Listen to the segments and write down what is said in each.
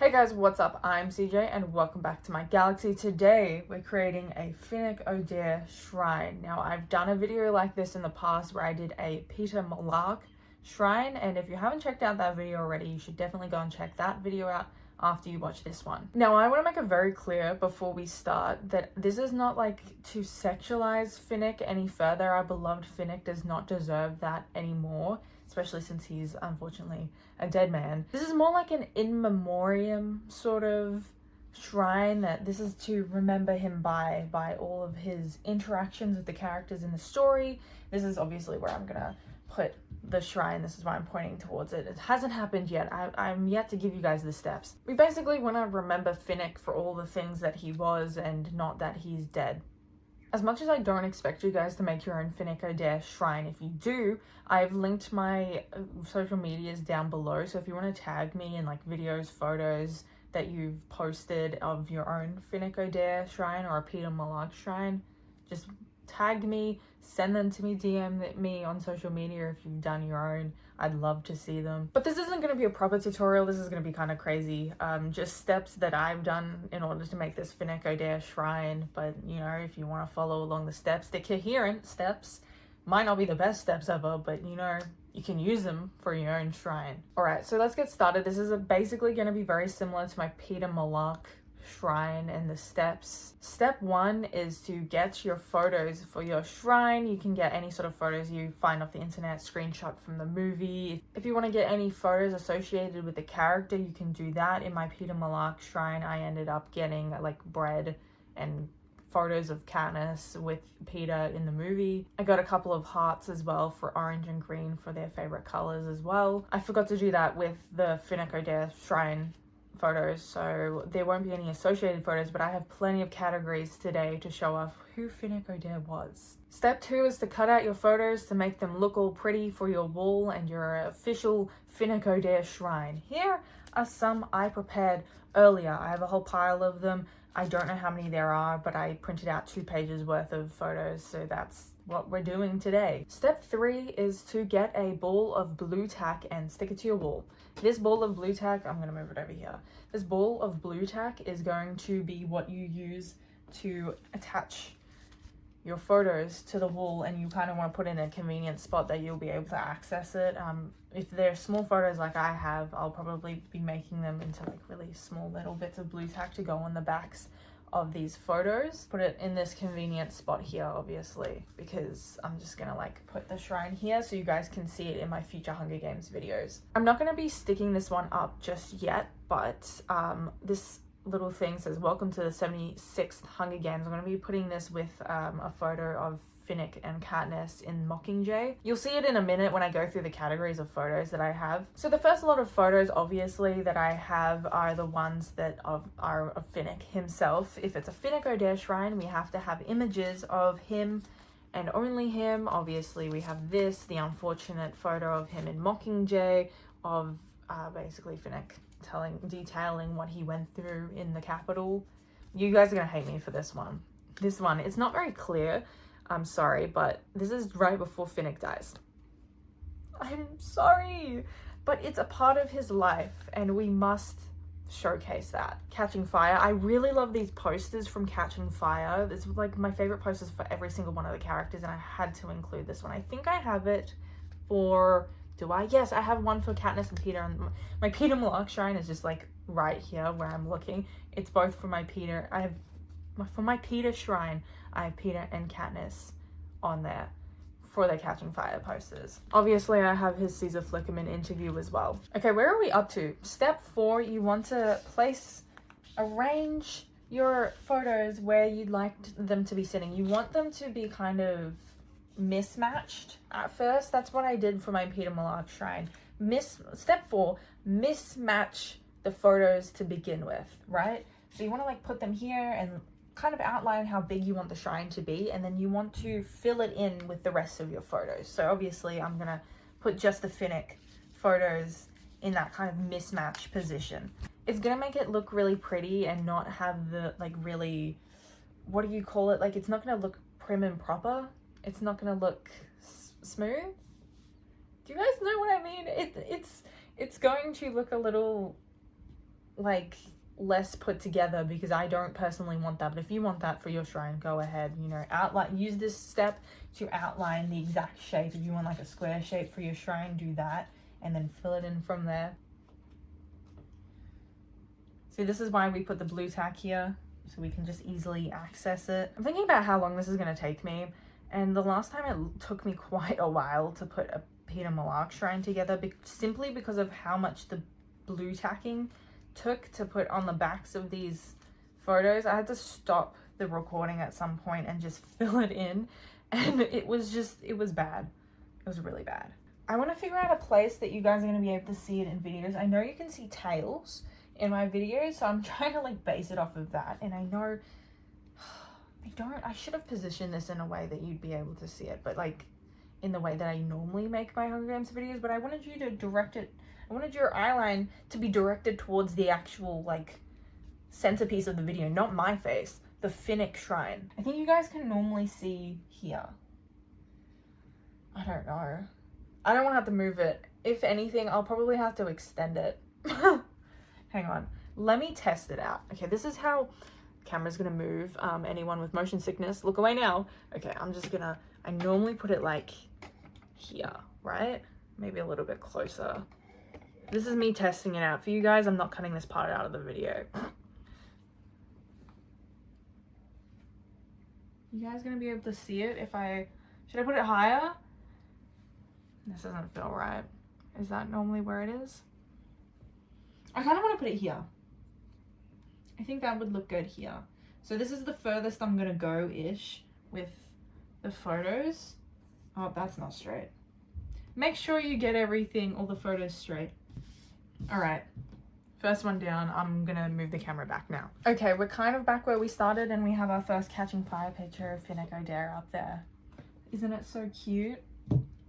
Hey guys, what's up? I'm CJ and welcome back to my galaxy. Today we're creating a Finnick Odair shrine. Now I've done a video like this in the past where I did a Peter Malark shrine, and if you haven't checked out that video already, you should definitely go and check that video out after you watch this one. Now I want to make it very clear before we start that this is not like to sexualize Finnick any further. Our beloved Finnick does not deserve that anymore, especially since he's unfortunately a dead man. This is more like an in memoriam sort of shrine that this is to remember him by all of his interactions with the characters in the story. This is obviously where I'm gonna put the shrine. This is why I'm pointing towards it. It hasn't happened yet. I'm yet to give you guys the steps. We basically want to remember Finnick for all the things that he was and not that he's dead. As much as I don't expect you guys to make your own Finnick Odair shrine, if you do, I've linked my social medias down below. So if you want to tag me in like videos, photos that you've posted of your own Finnick Odair shrine or a Peter Malark shrine, just tag me, send them to me, DM me on social media if you've done your own. I'd love to see them. But this isn't going to be a proper tutorial. This is going to be kind of crazy. Just steps that I've done in order to make this Finnick Odair shrine. But, you know, if you want to follow along the steps, the coherent steps, might not be the best steps ever, but, you know, you can use them for your own shrine. All right, so let's get started. This is basically going to be very similar to my Peter Malark shrine and the steps. Step 1 is to get your photos for your shrine. You can get any sort of photos you find off the internet, screenshot from the movie. If you want to get any photos associated with the character, you can do that. In my Peter Malark shrine, I ended up getting like bread and photos of Katniss with Peter in the movie. I got a couple of hearts as well for orange and green for their favorite colors as well. I forgot to do that with the Finnick Odair shrine photos, so there won't be any associated photos, but I have plenty of categories today to show off who Finnick Odair was. Step 2 is to cut out your photos to make them look all pretty for your wall and your official Finnick Odair shrine. Here are some I prepared earlier. I have a whole pile of them. I don't know how many there are, but I printed out 2 pages worth of photos, so that's what we're doing today. Step 3 is to get a ball of blue tack and stick it to your wall. This ball of blue tack, I'm going to move it over here. This ball of blue tack is going to be what you use to attach your photos to the wall, and you kind of want to put in a convenient spot that you'll be able to access it. If they're small photos like I have, I'll probably be making them into like really small little bits of blue tack to go on the backs of these photos. Put it in this convenient spot here, obviously, because I'm just gonna like put the shrine here so you guys can see it in my future Hunger Games videos. I'm not gonna be sticking this one up just yet, but this little thing says welcome to the 76th Hunger Games. I'm going to be putting this with a photo of Finnick and Katniss in Mockingjay. You'll see it in a minute when I go through the categories of photos that I have. So the first lot of photos obviously that I have are the ones that are of Finnick himself. If it's a Finnick Odair shrine, we have to have images of him and only him. Obviously we have this, the unfortunate photo of him in Mockingjay, of basically Finnick detailing what he went through in the Capitol. You guys are gonna hate me for this one. This one, it's not very clear, I'm sorry, but this is right before Finnick dies. I'm sorry, but it's a part of his life and we must showcase that. Catching Fire, I really love these posters from Catching Fire. This is like my favorite posters for every single one of the characters, and I had to include this one. I think I have it for, do I? Yes, I have one for Katniss and Peter, and my Peter Malark shrine is just like right here where I'm looking. It's both for my Peter. For my Peter shrine, I have Peter and Katniss on there for the Catching Fire posters. Obviously, I have his Caesar Flickerman interview as well. Okay, where are we up to? Step 4, you want to arrange your photos where you'd like them to be sitting. You want them to be kind of mismatched at first. That's what I did for my Peter Malark shrine. Step 4, mismatch the photos to begin with, right? So you want to like put them here and kind of outline how big you want the shrine to be, and then you want to fill it in with the rest of your photos. So obviously I'm gonna put just the Finnick photos in that kind of mismatch position. It's gonna make it look really pretty and not have the like really, what do you call it? Like it's not gonna look prim and proper. It's not gonna look smooth. Do you guys know what I mean? It's going to look a little like less put together, because I don't personally want that. But if you want that for your shrine, go ahead, you know, use this step to outline the exact shape. If you want like a square shape for your shrine, do that and then fill it in from there. See, this is why we put the blue tack here, so we can just easily access it. I'm thinking about how long this is going to take me, and the last time it took me quite a while to put a Peter Malark shrine together, simply because of how much the blue tacking took to put on the backs of these photos. I had to stop the recording at some point and just fill it in, and it was bad. It was really bad. I want to figure out a place that you guys are going to be able to see it in videos. I know you can see tails in my videos, so I'm trying to like base it off of that, and I know I should have positioned this in a way that you'd be able to see it, but like in the way that I normally make my Hunger Games videos. But I wanted you to direct it, I wanted your eyeline to be directed towards the actual like centerpiece of the video, not my face, the Finnick shrine. I think you guys can normally see here. I don't know. I don't want to have to move it. If anything, I'll probably have to extend it. Hang on. Let me test it out. Okay, this is how the camera's gonna move. Anyone with motion sickness, look away now. Okay, I normally put it like here, right? Maybe a little bit closer. This is me testing it out for you guys. I'm not cutting this part out of the video. You guys gonna be able to see it if should I put it higher? This doesn't feel right. Is that normally where it is? I kind of want to put it here. I think that would look good here. So this is the furthest I'm gonna go-ish with the photos. Oh, that's not straight. Make sure you get all the photos straight. All right, first one down. I'm gonna move the camera back now. Okay, we're kind of back where we started, and we have our first catching fire picture of Finnick Odair up there. Isn't it so cute?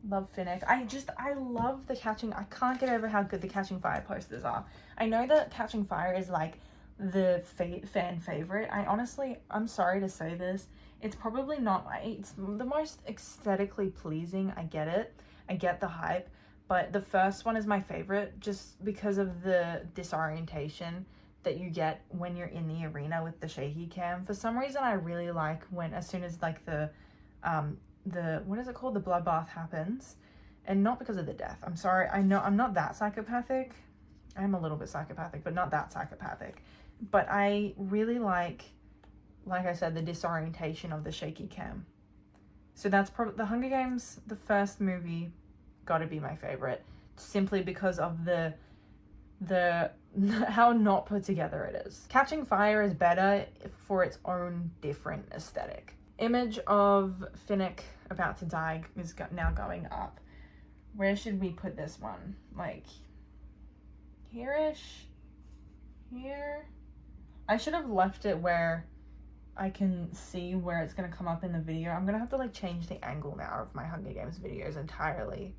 Love Finnick. I love the catching. I can't get over how good the catching fire posters are. I know that catching fire is like the fan favorite. I'm sorry to say this, it's probably not, it's the most aesthetically pleasing. I get it, I get the hype, but the first one is my favorite just because of the disorientation that you get when you're in the arena with the shaky cam. For some reason, I really like as soon as like the what is it called, the bloodbath happens, and not because of the death. I'm sorry, I know I'm not that psychopathic. I'm a little bit psychopathic, but not that psychopathic. But I really like I said, the disorientation of the shaky cam. So that's probably the Hunger Games, the first movie, gotta be my favorite, simply because of the how not put together it is. Catching Fire is better for its own different aesthetic. Image of Finnick about to die is now going up. Where should we put this one? Like here-ish? Here? I should have left it where I can see where it's going to come up in the video. I'm going to have to like change the angle now of my Hunger Games videos entirely.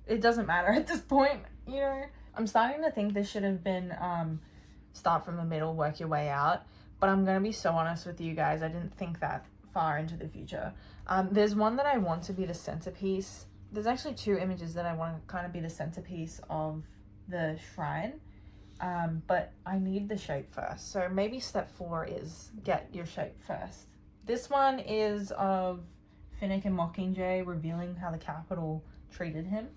It doesn't matter at this point, you know? I'm starting to think this should have been start from the middle, work your way out. But I'm going to be so honest with you guys, I didn't think that far into the future. There's one that I want to be the centerpiece. There's actually two images that I want to kind of be the centerpiece of the shrine. But I need the shape first. So maybe step 4 is get your shape first. This one is of Finnick and Mockingjay revealing how the Capitol treated him.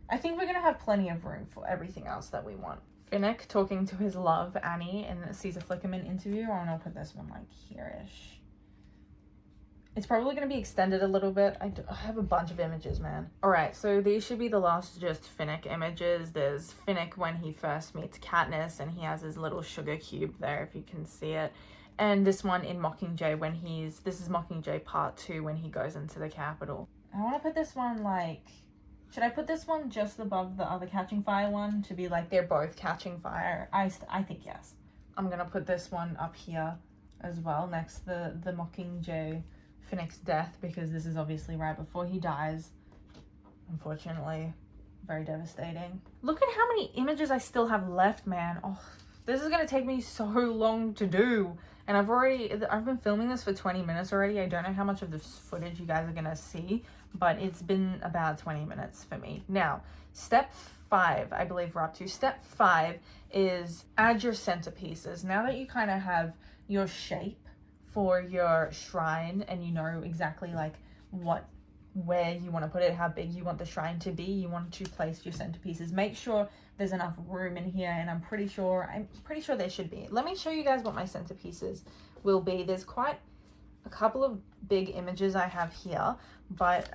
I think we're going to have plenty of room for everything else that we want. Finnick talking to his love, Annie, in a Caesar Flickerman interview. I want to put this one like here-ish. It's probably going to be extended a little bit. I have a bunch of images, man. All right, so these should be the last just Finnick images. There's Finnick when he first meets Katniss, and he has his little sugar cube there, if you can see it. And this one in Mockingjay when this is Mockingjay part 2 when he goes into the Capitol. I want to put this one like, should I put this one just above the other Catching Fire one to be like they're both catching fire? I think yes. I'm going to put this one up here as well, next to the Mockingjay Finnick's death, because this is obviously right before he dies. Unfortunately, very devastating. Look at how many images I still have left, man. Oh, This is gonna take me so long to do. And I've been filming this for 20 minutes already. I don't know how much of this footage you guys are gonna see, but it's been about 20 minutes for me. Now, step 5, I believe we're up to. Step 5 is add your centerpieces. Now that you kind of have your shape for your shrine and you know exactly like where you want to put it, how big you want the shrine to be, you want to place your centerpieces. Make sure there's enough room in here, and I'm pretty sure there should be. Let me show you guys what my centerpieces will be. There's quite a couple of big images I have here, but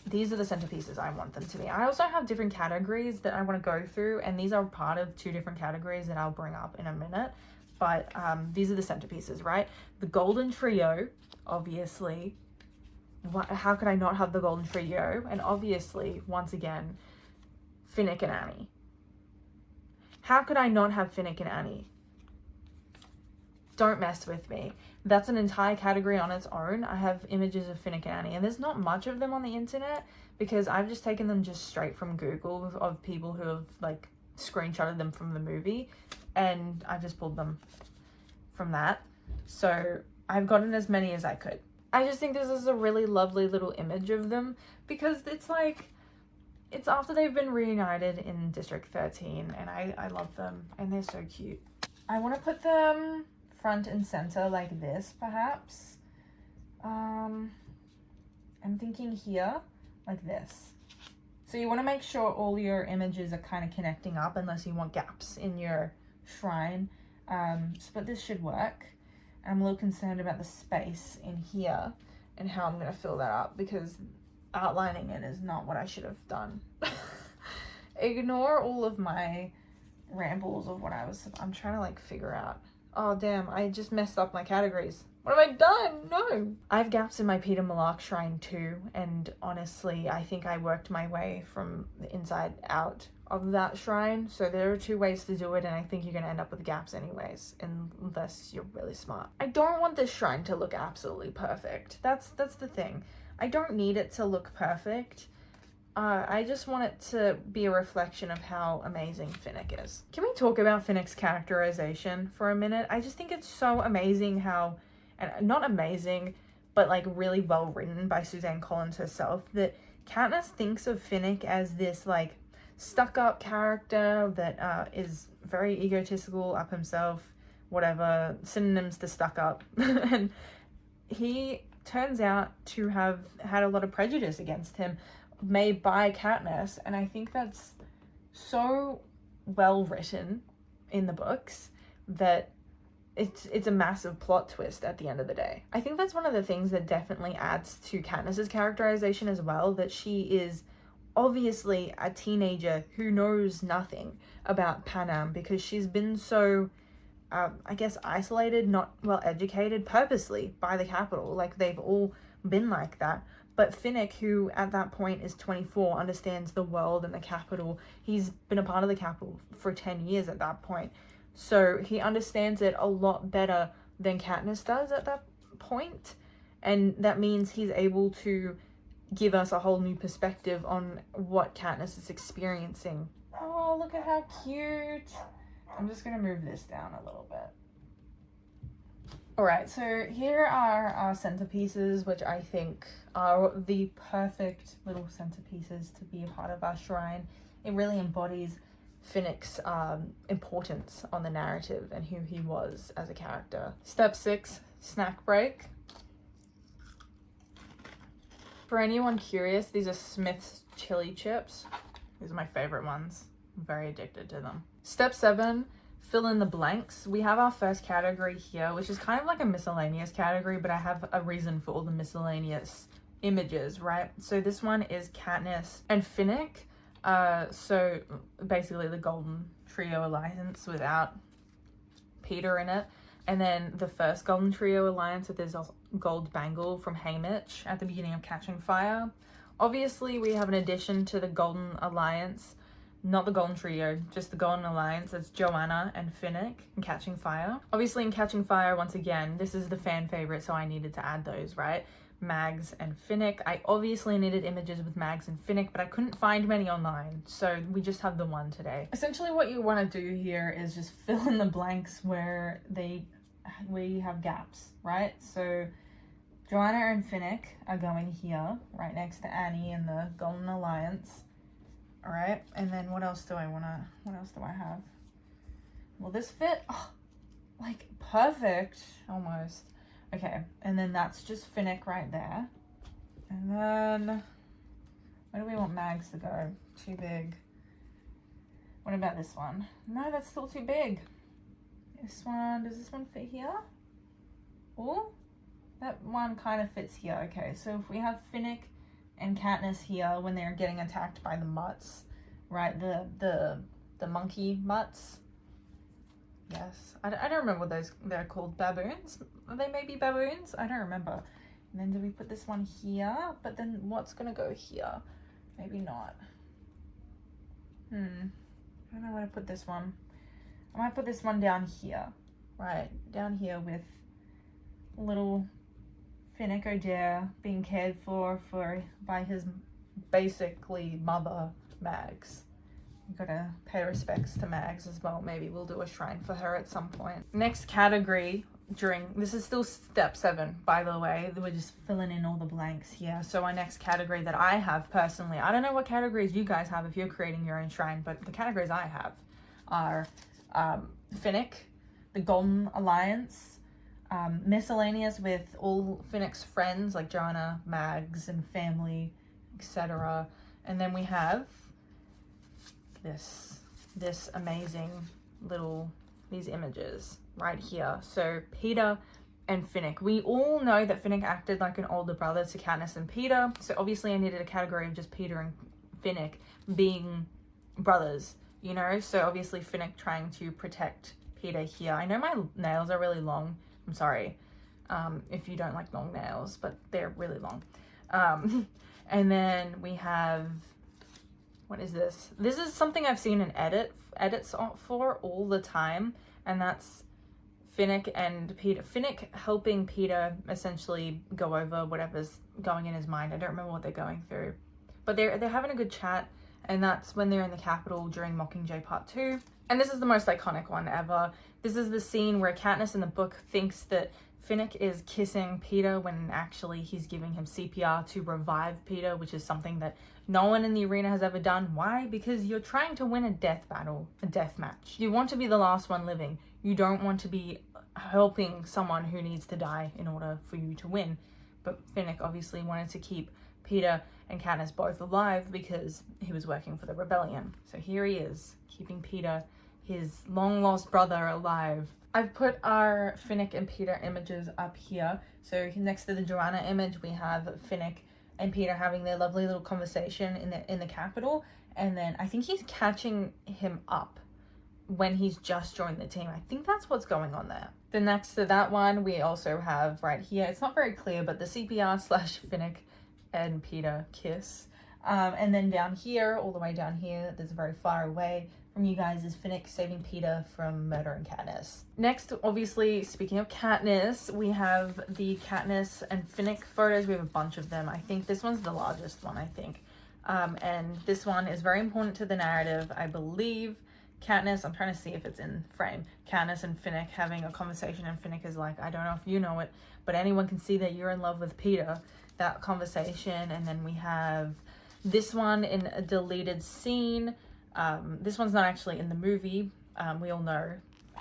these are the centerpieces I want them to be. I also have different categories that I want to go through, and these are part of 2 different categories that I'll bring up in a minute. But these are the centerpieces, right? The golden trio, obviously. How could I not have the golden trio? And obviously, once again, Finnick and Annie. How could I not have Finnick and Annie? Don't mess with me. That's an entire category on its own. I have images of Finnick and Annie, and there's not much of them on the internet because I've just taken them just straight from Google of people who have like screenshotted them from the movie, and I just pulled them from that. So I've gotten as many as I could. I just think this is a really lovely little image of them because it's like, it's after they've been reunited in District 13, and I love them and they're so cute. I want to put them front and center like this, perhaps. I'm thinking here like this. So you want to make sure all your images are kind of connecting up unless you want gaps in your shrine. But this should work. I'm a little concerned about the space in here and how I'm going to fill that up because outlining it is not what I should have done. Ignore all of my rambles of what I'm trying to like figure out. Oh damn, I just messed up my categories. What have I done? No. I have gaps in my Peter Malark shrine too, and honestly, I think I worked my way from the inside out of that shrine. So there are 2 ways to do it, and I think you're going to end up with gaps anyways, unless you're really smart. I don't want this shrine to look absolutely perfect. That's the thing. I don't need it to look perfect. I just want it to be a reflection of how amazing Finnick is. Can we talk about Finnick's characterization for a minute? I just think it's so amazing how, and not amazing, but like really well written by Suzanne Collins herself, that Katniss thinks of Finnick as this like stuck-up character that is very egotistical, up himself, whatever, synonyms to stuck-up. And he turns out to have had a lot of prejudice against him made by Katniss, and I think that's so well written in the books that it's a massive plot twist at the end of the day. I think that's one of the things that definitely adds to Katniss's characterization as well, that she is obviously a teenager who knows nothing about Panem because she's been so I guess isolated, not well educated purposely by the Capitol. Like they've all been like that. But Finnick, who at that point is 24, understands the world and the Capitol. He's been a part of the Capitol for 10 years at that point. So he understands it a lot better than Katniss does at that point. And that means he's able to give us a whole new perspective on what Katniss is experiencing. Oh, look at how cute. I'm just going to move this down a little bit. Alright, so here are our centerpieces, which I think are the perfect little centerpieces to be a part of our shrine. It really embodies Finnick's importance on the narrative and who he was as a character. Step 6, snack break. For anyone curious, these are Smith's chili chips. These are my favorite ones. I'm very addicted to them. Step 7, fill in the blanks. We have our first category here, which is kind of like a miscellaneous category, but I have a reason for all the miscellaneous images, right? So this one is Katniss and Finnick. So basically the Golden Trio Alliance without Peter in it. And then the first Golden Trio Alliance, that there's a gold bangle from Haymitch at the beginning of Catching Fire. Obviously, we have an addition to the Golden Alliance, not the Golden Trio, just the Golden Alliance. That's Joanna and Finnick in Catching Fire. Obviously, in Catching Fire, once again, this is the fan favorite, so I needed to add those, right? Mags and Finnick. I obviously needed images with Mags and Finnick, but I couldn't find many online, so we just have the one today. Essentially what you want to do here is just fill in the blanks where we have gaps, right? So Joanna and Finnick are going here, right next to Annie in the Golden Alliance. All right, and then what else do I have? Will this fit? Oh, like perfect, almost. Okay, and then that's just Finnick right there. And then, where do we want Mags to go? Too big. What about this one? No, that's still too big. This one, does this one fit here? Oh, that one kind of fits here. Okay, so if we have Finnick and Katniss here when they're getting attacked by the mutts, right? The monkey mutts. Yes, I don't remember what they're called. Baboons? Are they maybe baboons? I don't remember. And then do we put this one here? But then what's gonna go here? Maybe not. I don't know where to put this one. I might put this one down here. Right, down here with little Finnick Odair being cared for by his basically mother, Mags. Gotta pay respects to Mags as well. Maybe we'll do a shrine for her at some point. Next category this is still step 7, by the way. We're just filling in all the blanks here. So our next category that I have personally, I don't know what categories you guys have if you're creating your own shrine, but the categories I have are Finnick, the Golden Alliance, miscellaneous with all Finnick's friends like Joanna, Mags, and family, etc. And then we have this amazing these images right here. So Peter and Finnick. We all know that Finnick acted like an older brother to Katniss and Peter, so obviously I needed a category of just Peter and Finnick being brothers, you know? So obviously Finnick trying to protect Peter here. I know my nails are really long. I'm sorry if you don't like long nails, but they're really long. And then we have, what is this? This is something I've seen in edits for all the time, and that's Finnick and Peter. Finnick helping Peter essentially go over whatever's going in his mind. I don't remember what they're going through, but they're having a good chat, and that's when they're in the Capitol during Mockingjay Part 2. And this is the most iconic one ever. This is the scene where Katniss in the book thinks that Finnick is kissing Peter when actually he's giving him CPR to revive Peter, which is something that no one in the arena has ever done. Why? Because you're trying to win a death battle, a death match. You want to be the last one living. You don't want to be helping someone who needs to die in order for you to win. But Finnick obviously wanted to keep Peter and Katniss both alive because he was working for the rebellion. So here he is, keeping Peter, his long-lost brother, alive. I've put our Finnick and Peter images up here. So next to the Joanna image, we have Finnick and Peter having their lovely little conversation in the Capitol. And then I think he's catching him up when he's just joined the team. I think that's what's going on there. Then next to that one, we also have right here, it's not very clear, but the CPR / Finnick and Peter kiss. And then down here, all the way down here, there's very far away from you guys, is Finnick saving Peter from murdering Katniss. Next, obviously, speaking of Katniss, we have the Katniss and Finnick photos. We have a bunch of them. I think this one's the largest one, I think. And this one is very important to the narrative. I believe Katniss, I'm trying to see if it's in frame, Katniss and Finnick having a conversation, and Finnick is like, I don't know if you know it, but anyone can see that you're in love with Peter. That conversation. And then we have this one in a deleted scene. This one's not actually in the movie, we all know.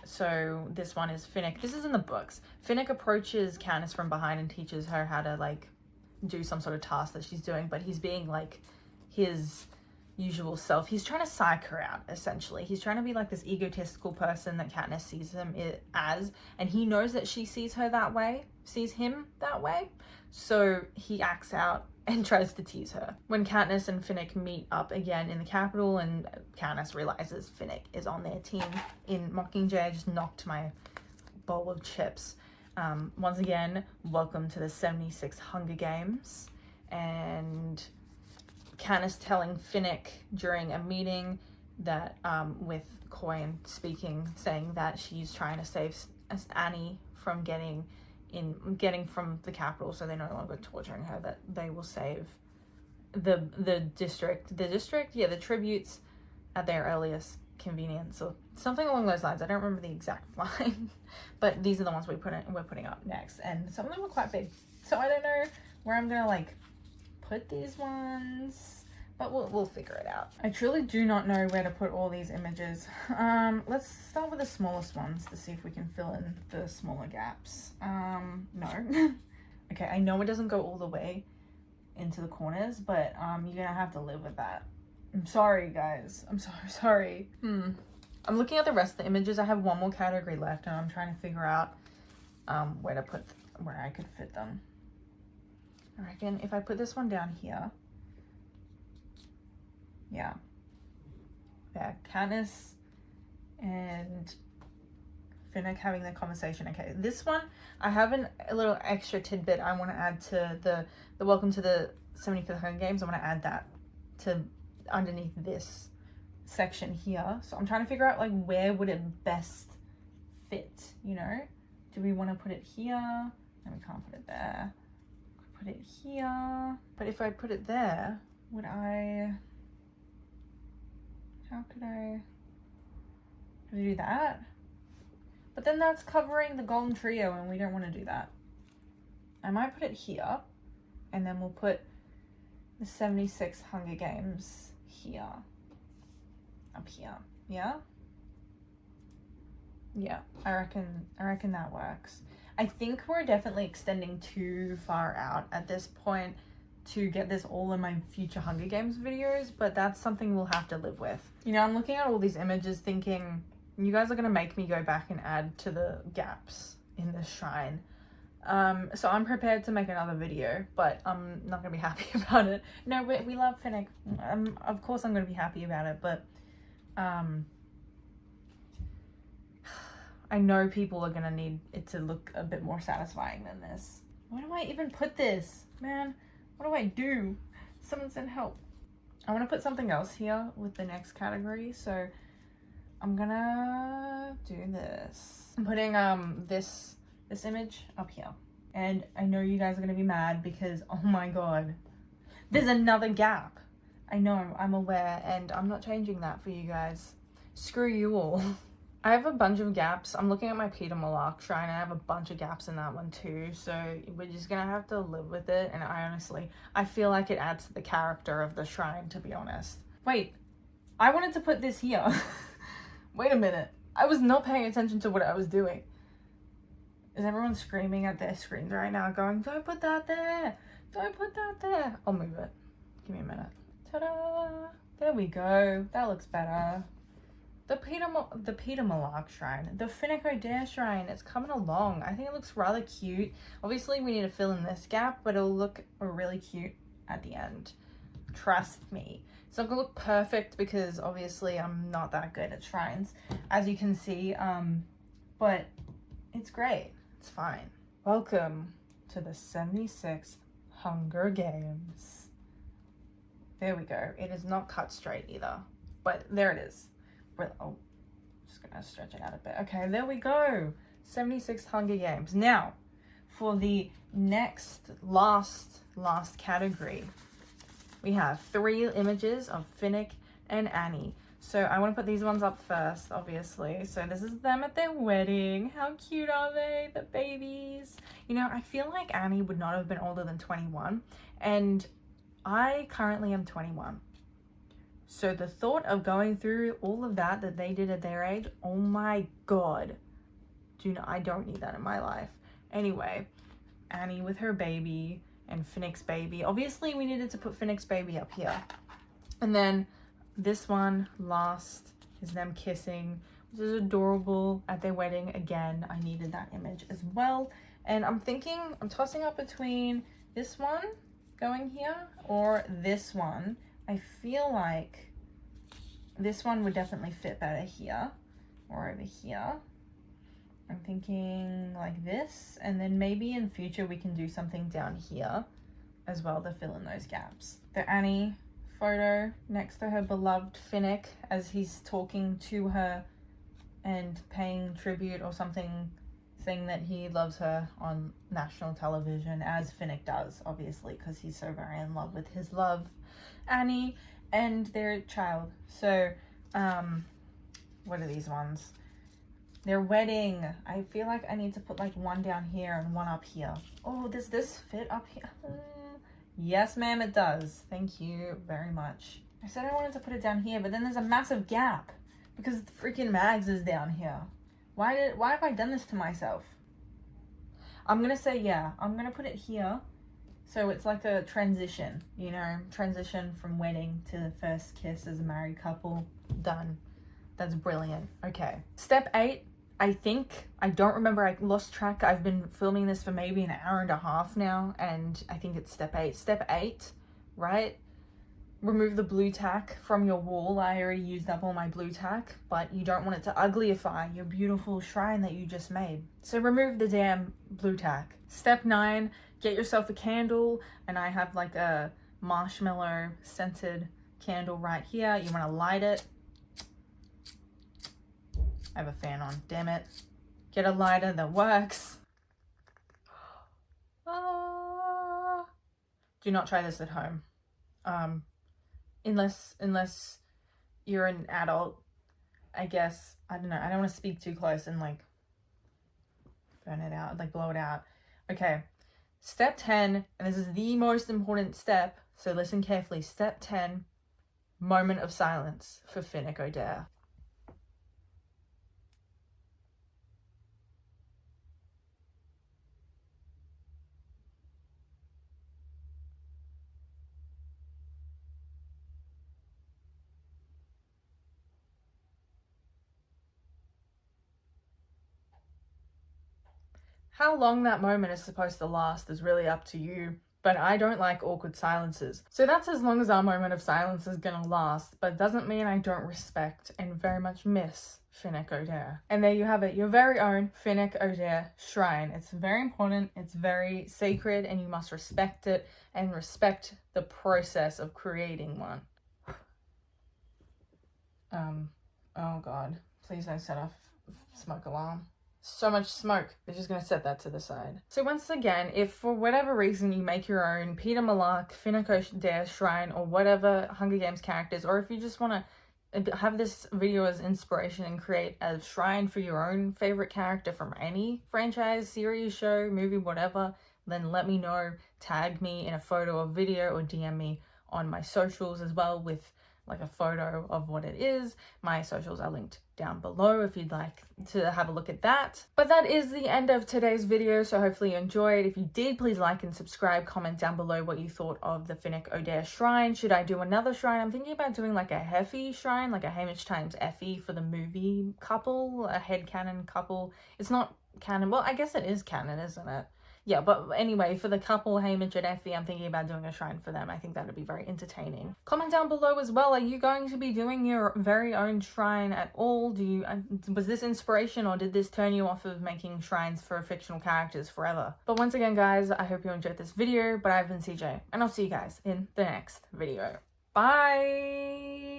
So this one is Finnick. This is in the books. Finnick approaches Katniss from behind and teaches her how to like do some sort of task that she's doing, but he's being like his usual self. He's trying to psych her out, essentially. He's trying to be like this egotistical person that Katniss sees him as, and he knows that she sees him that way. So he acts out and tries to tease her. When Katniss and Finnick meet up again in the Capitol and Katniss realizes Finnick is on their team in Mockingjay, I just knocked my bowl of chips. Once again, welcome to the 76 Hunger Games. And Katniss telling Finnick during a meeting that with Coin speaking, saying that she's trying to save Annie from getting in getting from the capital, so they're no longer torturing her, that they will save the tributes at their earliest convenience, or something along those lines. I don't remember the exact line, but these are the ones we're putting up next, and some of them are quite big, so I don't know where I'm gonna like put these ones, but we'll figure it out. I truly do not know where to put all these images. Let's start with the smallest ones to see if we can fill in the smaller gaps. No. Okay, I know it doesn't go all the way into the corners, but you're gonna have to live with that. I'm sorry, guys. I'm sorry. I'm looking at the rest of the images. I have one more category left, and I'm trying to figure out where I could fit them. I reckon if I put this one down here, yeah, Katniss and Finnick having the conversation. Okay, this one, I have a little extra tidbit I want to add to the welcome to the 75th Hunger Games. I want to add that to underneath this section here. So I'm trying to figure out like where would it best fit, you know? Do we want to put it here? And we can't put it there. Put it here. But if I put it there, how could I do that? But then that's covering the golden trio, and we don't want to do that. I might put it here, and then we'll put the 76 Hunger Games here. Up here. Yeah? Yeah, I reckon that works. I think we're definitely extending too far out at this point to get this all in my future Hunger Games videos, but that's something we'll have to live with. You know, I'm looking at all these images thinking, you guys are going to make me go back and add to the gaps in this shrine. So I'm prepared to make another video, but I'm not going to be happy about it. No, we love Finnick. Of course I'm going to be happy about it, but I know people are going to need it to look a bit more satisfying than this. Where do I even put this? Man, what do I do? Someone send help. I want to put something else here with the next category, so I'm gonna do this. I'm putting this image up here. And I know you guys are gonna be mad because, oh my god, there's another gap. I know, I'm aware, and I'm not changing that for you guys. Screw you all. I have a bunch of gaps. I'm looking at my Peter Malark shrine, and I have a bunch of gaps in that one too, so we're just gonna have to live with it. And I feel like it adds to the character of the shrine, to be honest. Wait, I wanted to put this here. Wait a minute. I was not paying attention to what I was doing. Is everyone screaming at their screens right now going, don't put that there. Don't put that there. I'll move it. Give me a minute. Ta-da. There we go. That looks better. The Peter Malark shrine. The Finnick Odair shrine. It's coming along. I think it looks rather cute. Obviously, we need to fill in this gap, but it'll look really cute at the end. Trust me. It's not gonna look perfect because obviously I'm not that good at shrines, as you can see, but it's great. It's fine. Welcome to the 76th Hunger Games. There we go. It is not cut straight either, but there it is. Just gonna stretch it out a bit. Okay, there we go. 76th Hunger Games. Now, for the next last category, we have 3 images of Finnick and Annie. So I want to put these ones up first, obviously. So this is them at their wedding. How cute are they? The babies. You know, I feel like Annie would not have been older than 21. And I currently am 21. So the thought of going through all of that they did at their age, oh my god. I don't need that in my life. Anyway, Annie with her baby and Finnick's baby. Obviously, we needed to put Finnick's baby up here. And then this one last is them kissing, which is adorable at their wedding. Again, I needed that image as well. And I'm tossing up between this one going here or this one. I feel like this one would definitely fit better here or over here. I'm thinking like this, and then maybe in future we can do something down here as well to fill in those gaps. The Annie photo next to her beloved Finnick as he's talking to her and paying tribute or something saying that he loves her on national television, as Finnick does, obviously, because he's so very in love with his love, Annie, and their child. So, what are these ones? Their wedding. I feel like I need to put like one down here and one up here. Oh, does this fit up here? Yes, ma'am, it does. Thank you very much. I said I wanted to put it down here, but then there's a massive gap because the freaking Mags is down here. Why have I done this to myself? I'm gonna say, yeah, I'm gonna put it here. So it's like a transition, you know, transition from wedding to the first kiss as a married couple. Done. That's brilliant. Okay. Step 8, I think. I don't remember. I lost track. I've been filming this for maybe an hour and a half now, and I think it's step 8. Step 8, right? Remove the blue tack from your wall. I already used up all my blue tack, but you don't want it to uglyify your beautiful shrine that you just made. So remove the damn blue tack. Step 9, get yourself a candle, and I have like a marshmallow scented candle right here. You want to light it. I have a fan on, damn it. Get a lighter that works. Do not try this at home. Unless you're an adult, I guess. I don't know. I don't want to speak too close and like burn it out, like blow it out. Okay. Step 10, and this is the most important step, so listen carefully. Step 10, moment of silence for Finnick Odair. How long that moment is supposed to last is really up to you, but I don't like awkward silences. So that's as long as our moment of silence is gonna last, but it doesn't mean I don't respect and very much miss Finnick Odair. And there you have it, your very own Finnick Odair shrine. It's very important, it's very sacred, and you must respect it and respect the process of creating one. Oh God, please don't set off smoke alarm. So much smoke. They're just going to set that to the side. So once again, if for whatever reason you make your own Peter Malak, Finnick Odair shrine, or whatever Hunger Games characters, or if you just want to have this video as inspiration and create a shrine for your own favorite character from any franchise, series, show, movie, whatever, then let me know. Tag me in a photo or video, or DM me on my socials as well with like a photo of what it is. My socials are linked down below if you'd like to have a look at that. But that is the end of today's video, so hopefully you enjoyed. If you did, please like and subscribe, comment down below what you thought of the Finnick Odair shrine. Should I do another shrine? I'm thinking about doing like a Heffy shrine, like a Hamish times Effie for the movie couple, a headcanon couple. It's not canon, well I guess it is canon, isn't it? Yeah, but anyway, for the couple, Hamish and Effie, I'm thinking about doing a shrine for them. I think that would be very entertaining. Comment down below as well. Are you going to be doing your very own shrine at all? Was this inspiration, or did this turn you off of making shrines for fictional characters forever? But once again, guys, I hope you enjoyed this video. But I've been CJ, and I'll see you guys in the next video. Bye!